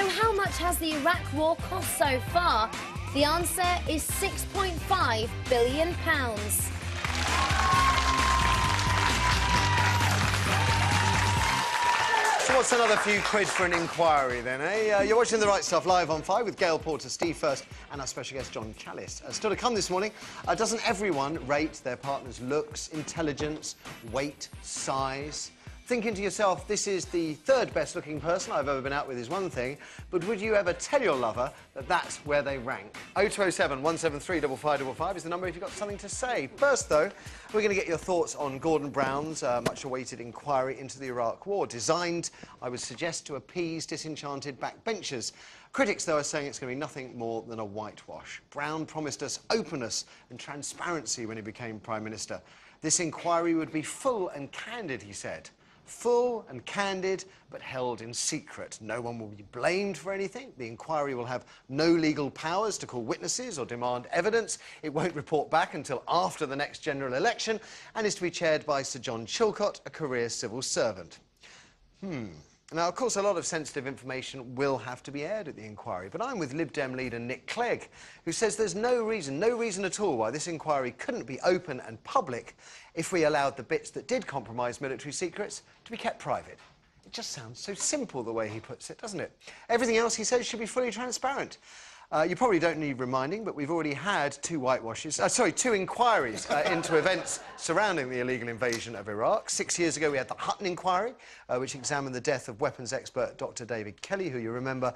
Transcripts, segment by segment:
So how much has the Iraq war cost so far? The answer is £6.5 billion. So what's another few quid for an inquiry then, eh? You're watching The Right Stuff live on 5 with Gail Porter, Steve First and our special guest John Challis. Still to come this morning, doesn't everyone rate their partner's looks, intelligence, weight, size? Thinking to yourself, this is the third best looking person I've ever been out with is one thing, but would you ever tell your lover that that's where they rank? 0207 173 5555 is the number if you've got something to say. First, though, we're going to get your thoughts on Gordon Brown's much-awaited inquiry into the Iraq War, designed, I would suggest, to appease disenchanted backbenchers. Critics, though, are saying it's going to be nothing more than a whitewash. Brown promised us openness and transparency when he became Prime Minister. This inquiry would be full and candid, he said. Full and candid, but held in secret. No one will be blamed for anything. The inquiry will have no legal powers to call witnesses or demand evidence. It won't report back until after the next general election and is to be chaired by Sir John Chilcot, a career civil servant. Now, of course, a lot of sensitive information will have to be aired at the inquiry, but I'm with Lib Dem leader Nick Clegg, who says there's no reason at all why this inquiry couldn't be open and public if we allowed the bits that did compromise military secrets to be kept private. It just sounds so simple the way he puts it, doesn't it? Everything else, he says, should be fully transparent. You probably don't need reminding, but we've already had two inquiries into events surrounding the illegal invasion of Iraq. 6 years ago, we had the Hutton inquiry, which examined the death of weapons expert Dr. David Kelly, who you remember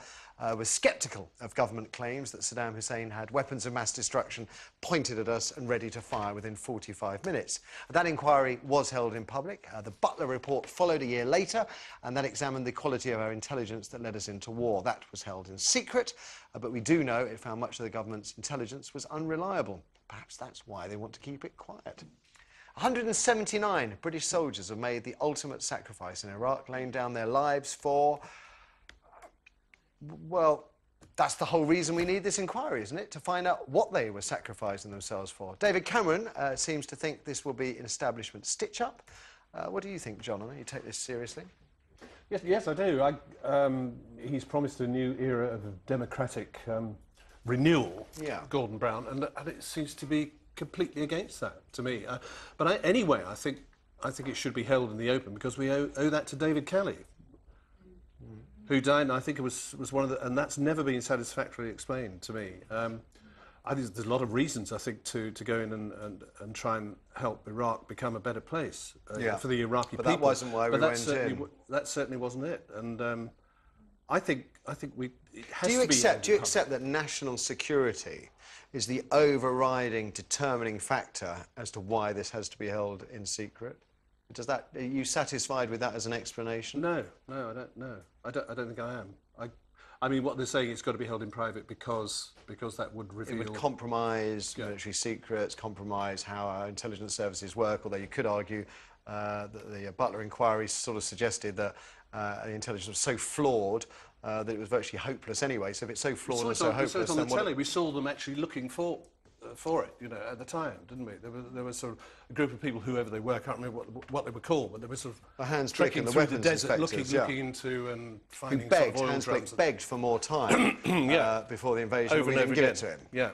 was sceptical of government claims that Saddam Hussein had weapons of mass destruction pointed at us and ready to fire within 45 minutes. That inquiry was held in public. The Butler report followed a year later, and that examined the quality of our intelligence that led us into war. That was held in secret, but we do know it found much of the government's intelligence was unreliable. Perhaps that's why they want to keep it quiet. 179 British soldiers have made the ultimate sacrifice in Iraq, laying down their lives for... well, that's the whole reason we need this inquiry, isn't it? To find out what they were sacrificing themselves for. David Cameron seems to think this will be an establishment stitch-up. What do you think, John? I know you take this seriously. Yes, I do. He's promised a new era of democratic renewal, Gordon Brown, and it seems to be completely against that to me. Anyway, I think it should be held in the open because we owe that to David Kelly, who died, and I think it was one of the... and that's never been satisfactorily explained to me. I think there's a lot of reasons, I think, to go in and try and help Iraq become a better place for the Iraqi people. But that wasn't why we went in. That certainly wasn't it. And I think we... it has do you to be do you accept that national security is the overriding, determining factor as to why this has to be held in secret? Are you satisfied with that as an explanation? No, I don't know. I don't think I am. I mean, what they're saying, it's got to be held in private because that would reveal... It would compromise military secrets, compromise how our intelligence services work, although you could argue that the Butler inquiry sort of suggested that the intelligence was so flawed that it was virtually hopeless anyway. So if it's so flawed and so hopeless... We saw it on the telly. We saw them actually looking for it, you know, at the time, didn't we? There was sort of a group of people, whoever they were, I can't remember what they were called, but they were sort of hands trekking the through weapons the desert, inspectors, looking into and finding who begged, sort of oil drums. begged for more time before the invasion. Over and over give again. it to him. Yeah.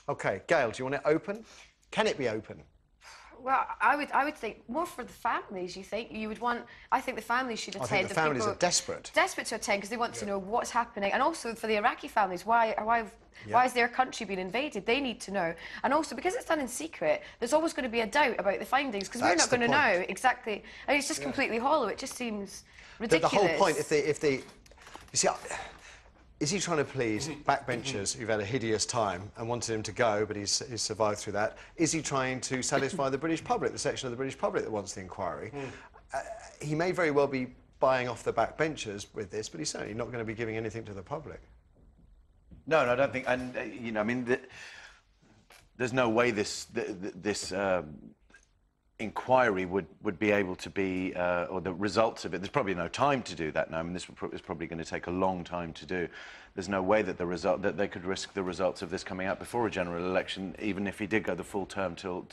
OK, Gail, do you want it open? Can it be open? Well, I would think more for the families. You think you would want? I think the families should attend. I think the families are desperate to attend because they want to know what's happening, and also for the Iraqi families, why is their country being invaded? They need to know, and also because it's done in secret, there's always going to be a doubt about the findings because we're not going to know exactly. And it's just completely hollow. It just seems ridiculous. The whole point, if they, you see. Is he trying to please backbenchers who've had a hideous time and wanted him to go, but he's survived through that? Is he trying to satisfy the British public, the section of the British public that wants the inquiry? He may very well be buying off the backbenchers with this, but he's certainly not going to be giving anything to the public. No, I don't think... And, you know, I mean, there's no way this inquiry would be able to be, or the results of it, there's probably no time to do that now. I mean, this is probably going to take a long time to do. there's no way that that they could risk the results of this coming out before a general election, even if he did go the full term till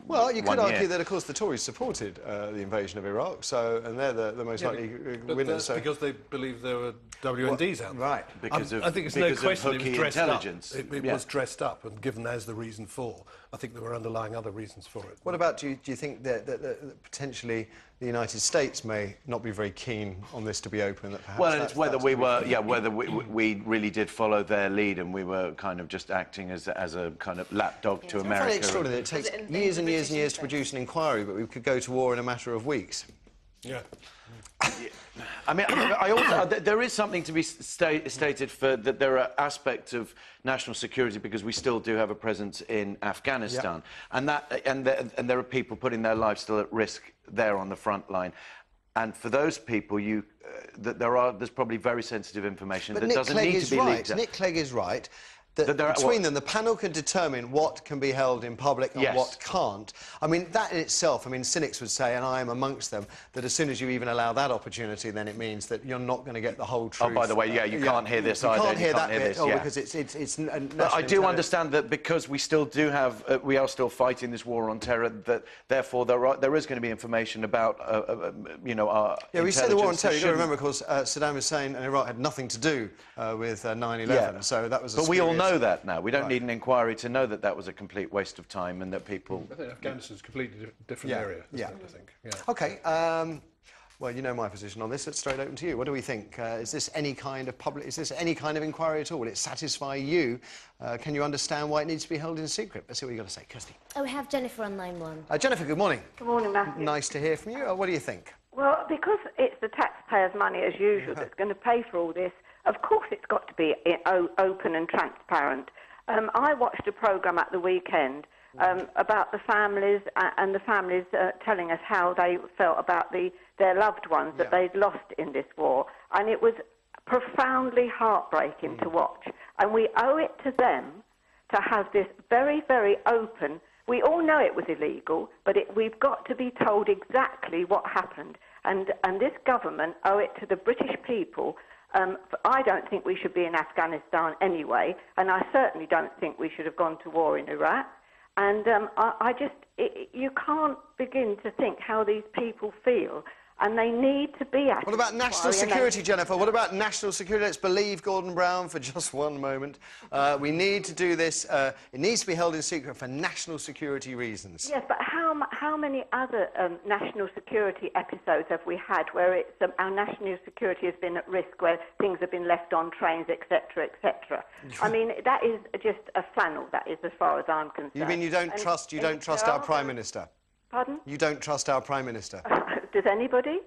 Well, you could 1 argue year. that, of course, the Tories supported the invasion of Iraq, and they're the most likely winners. That's because they believe there were WMDs out there. Right. I think it's no question it was dressed intelligence. up. It was dressed up and given as the reason for. I think there were underlying other reasons for it. What about, do you think that potentially the United States may not be very keen on this to be open? That perhaps Well, and it's whether whether we really did follow their lead and we were kind of just acting as a kind of lapdog to It's America. very extraordinary. It takes years and years and years to produce an inquiry, but we could go to war in a matter of weeks. Yeah. I mean, I also, there is something to be stated for that there are aspects of national security because we still do have a presence in Afghanistan, and there are people putting their lives still at risk there on the front line. And for those people, there's probably very sensitive information that doesn't need to be leaked out. Nick Clegg is right. That between them, the panel can determine what can be held in public and what can't. I mean, that in itself, I mean, cynics would say, and I am amongst them, that as soon as you even allow that opportunity, then it means that you're not going to get the whole truth. Oh, by the way, you can't hear this either. You can't hear that bit, this, because it's But I do understand that because we still do have, we are still fighting this war on terror, that therefore there is going to be information about, you know, our Yeah, we say the war on terror. You've got to remember, of course, Saddam Hussein and Iraq had nothing to do with 9/11, so that was a But we all know that now. We don't need an inquiry to know that that was a complete waste of time and that people... I think Afghanistan's a completely different area, isn't it, I think. Yeah. OK, well, you know my position on this. It's straight open to you. What do we think? Is this any kind of inquiry at all? Will it satisfy you? Can you understand why it needs to be held in secret? Let's see what you've got to say. Kirsty. Oh, we have Jennifer on line 1. Jennifer, good morning. Good morning, Matthew. Nice to hear from you. What do you think? Well, because it's the taxpayers' money, as usual, that's going to pay for all this, of course it's got to be open and transparent. I watched a programme at the weekend about the families and the families telling us how they felt about their loved ones that they'd lost in this war. And it was profoundly heartbreaking to watch. And we owe it to them to have this very, very open... We all know it was illegal, but we've got to be told exactly what happened. And this government owe it to the British people. I don't think we should be in Afghanistan anyway, and I certainly don't think we should have gone to war in Iraq. And you can't begin to think how these people feel, and they need to be at. What about national security, Jennifer? What about national security? Let's believe Gordon Brown for just one moment. We need to do this. It needs to be held in secret for national security reasons. Yes, but how many other national security episodes have we had where our national security has been at risk, where things have been left on trains, etc., etc.? I mean, that is just a flannel. That is, as far as I'm concerned. You mean you don't trust our Prime Minister? Pardon? You don't trust our Prime Minister? Does anybody?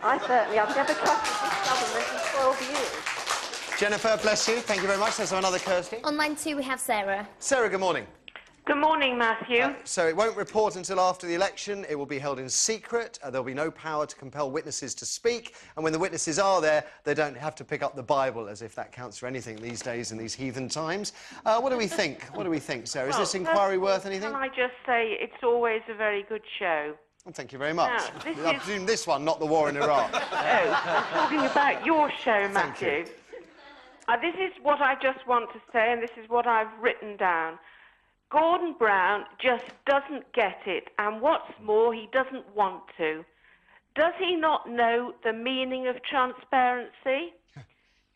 I've never trusted this government in 12 years. Jennifer, bless you. Thank you very much. There's another Kirsty. On line 2, we have Sarah. Sarah, good morning. Good morning, Matthew. So it won't report until after the election. It will be held in secret. There'll be no power to compel witnesses to speak. And when the witnesses are there, they don't have to pick up the Bible, as if that counts for anything these days in these heathen times. What do we think? What do we think, Sarah? Is this inquiry worth anything? Can I just say it's always a very good show. Well, thank you very much. Now, I presume this one, not the war in Iraq. Oh, I'm talking about your show, Matthew. This is what I just want to say, and this is what I've written down. Gordon Brown just doesn't get it, and what's more, he doesn't want to. Does he not know the meaning of transparency?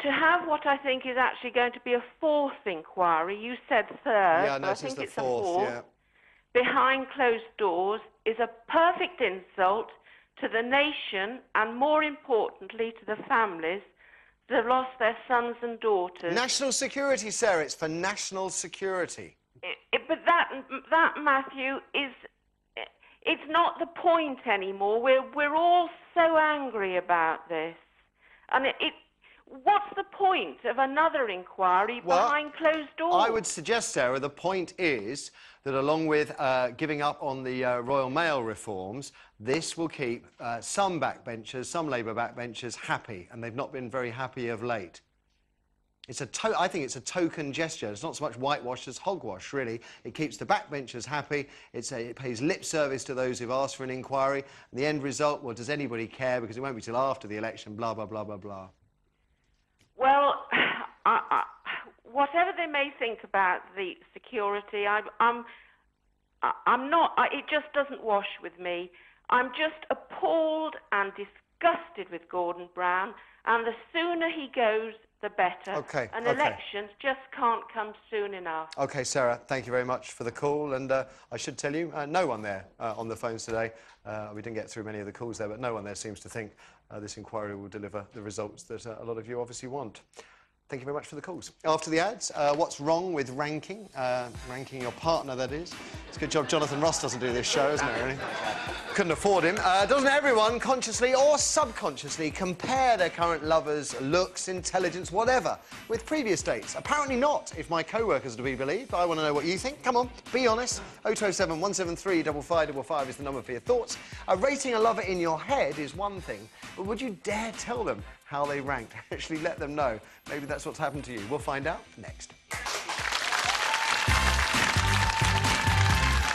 To have what I think is actually going to be a 4th inquiry, you said 3rd, Yeah, no, but I think it's a 4th, yeah. behind closed doors, is a perfect insult to the nation and, more importantly, to the families that have lost their sons and daughters. National security, Sarah. It's for national security. But that, Matthew, it's not the point anymore. We're all so angry about this. And what's the point of another inquiry behind closed doors? I would suggest, Sarah, the point is that along with giving up on the Royal Mail reforms, this will keep some backbenchers, some Labour backbenchers, happy, and they've not been very happy of late. I think it's a token gesture. It's not so much whitewash as hogwash, really. It keeps the backbenchers happy. It pays lip service to those who've asked for an inquiry. And the end result, well, does anybody care? Because it won't be till after the election, blah, blah, blah, blah, blah. Well, whatever they may think about the security, I'm not. It just doesn't wash with me. I'm just appalled and disgusted with Gordon Brown, and the sooner he goes, the better. Okay. And elections just can't come soon enough. OK, Sarah, thank you very much for the call. And I should tell you, no one there on the phones today, we didn't get through many of the calls there, but no one there seems to think this inquiry will deliver the results that a lot of you obviously want. Thank you very much for the calls. After the ads, what's wrong with ranking? Ranking your partner, that is. It's a good job Jonathan Ross doesn't do this show, isn't it, really? Couldn't afford him. Doesn't everyone, consciously or subconsciously, compare their current lover's looks, intelligence, whatever, with previous dates? Apparently not, if my co-workers are to be believed. I want to know what you think. Come on, be honest. 0207 173 5555 is the number for your thoughts. Rating a lover in your head is one thing, but would you dare tell them how they ranked? Actually let them know. Maybe that's what's happened to you. We'll find out next.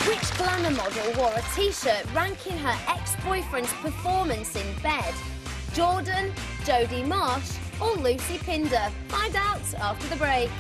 Which glamour model wore a T-shirt ranking her ex-boyfriend's performance in bed? Jordan, Jodie Marsh or Lucy Pinder? Find out after the break.